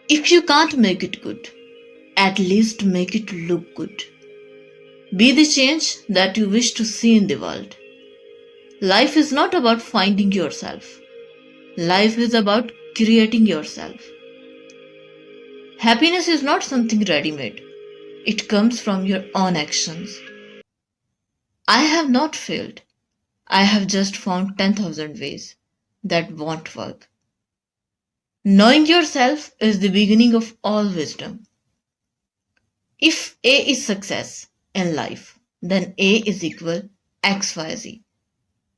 If you can't make it good, at least make it look good. Be the change that you wish to see in the world. Life is not about finding yourself. Life is about creating yourself. Happiness is not something ready made, it comes from your own actions. I have not failed. I have just found 10,000 ways that won't work. Knowing yourself is the beginning of all wisdom. If A is success in life, then A is equal XYZ.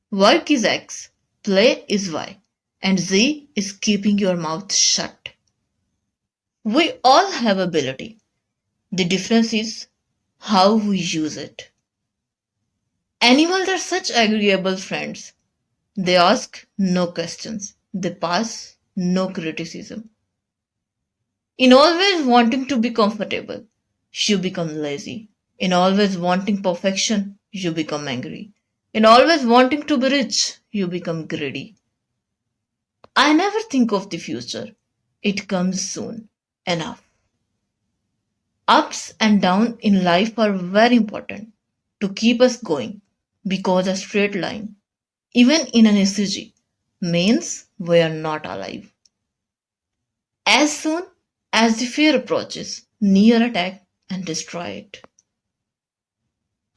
Work is X, play is Y, and Z is keeping your mouth shut. We all have ability. The difference is how we use it. Animals are such agreeable friends. They ask no questions. They pass no criticism. In always wanting to be comfortable, you become lazy. In always wanting perfection, you become angry. In always wanting to be rich, you become greedy. I never think of the future. It comes soon enough. Ups and downs in life are very important to keep us going because a straight line, even in an ECG, means we are not alive. As soon as the fear approaches, near attack and destroy it.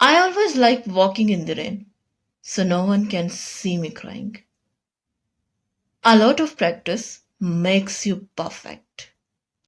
I always like walking in the rain so no one can see me crying. A lot of practice makes you perfect.